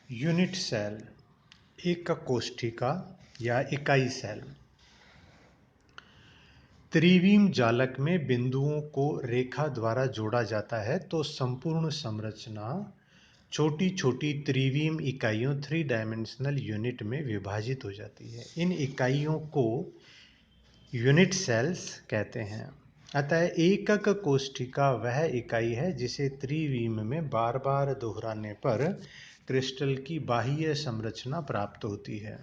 Unit cell, एकक कोशिका या इकाई सेल। त्रिविम जालक में बिंदुओं को रेखा द्वारा जोड़ा जाता है तो संपूर्ण संरचना छोटी छोटी त्रिविम इकाइयों 3 डायमेंशनल यूनिट में विभाजित हो जाती है। इन इकाइयों को यूनिट सेल्स कहते हैं। अतः एकक कोशिका वह इकाई है जिसे त्रिविम में बार बार दोहराने पर क्रिस्टल की बाह्य संरचना प्राप्त होती है।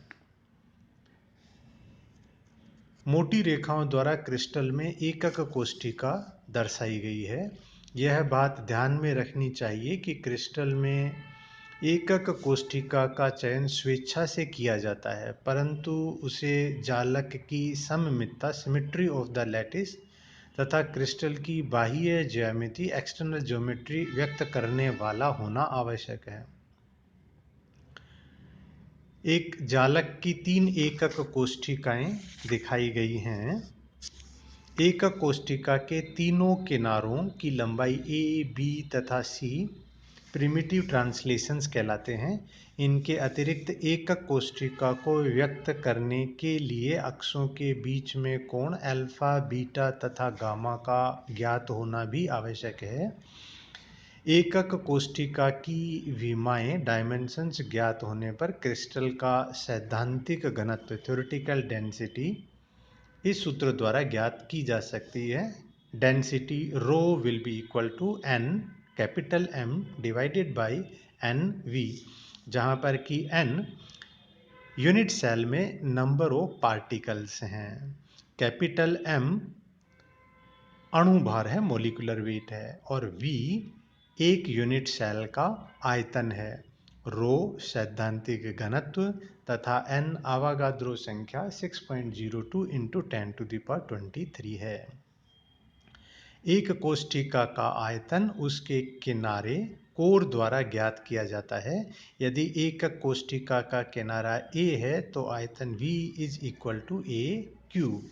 मोटी रेखाओं द्वारा क्रिस्टल में एकक कोशिका दर्शाई गई है। यह बात ध्यान में रखनी चाहिए कि क्रिस्टल में एकक कोशिका का चयन स्वेच्छा से किया जाता है, परंतु उसे जालक की सममितता सिमेट्री ऑफ द लैटिस तथा क्रिस्टल की बाह्य ज्यामिति एक्सटर्नल ज्योमेट्री व्यक्त करने वाला होना आवश्यक है। एक जालक की 3 एकक कोशिकाएं दिखाई गई हैं। एकक कोशिका के तीनों किनारों की लंबाई ए, बी तथा सी प्रिमिटिव ट्रांसलेशंस कहलाते हैं। इनके अतिरिक्त एकक कोशिका को व्यक्त करने के लिए अक्षों के बीच में कोण अल्फा, बीटा तथा गामा का ज्ञात होना भी आवश्यक है। एकक कोशिका की विमाएं डायमेंशंस ज्ञात होने पर क्रिस्टल का सैद्धांतिक घनत्व थ्योरेटिकल डेंसिटी इस सूत्र द्वारा ज्ञात की जा सकती है। Density rho will be equal to n capital M divided by NV, जहां पर कि n यूनिट सेल में नंबर ऑफ पार्टिकल्स हैं, कैपिटल M अणु भार है, मोलिकुलर वेट है, और V एक यूनिट सेल का आयतन है, रो सैद्धांतिक घनत्व तथा n आवागाद्रो संख्या 6.02 इंटू 10⁻23 है। एक कोशिका का आयतन उसके किनारे कोर द्वारा ज्ञात किया जाता है। यदि एकक कोशिका का किनारा a है तो आयतन V is equal to a cube.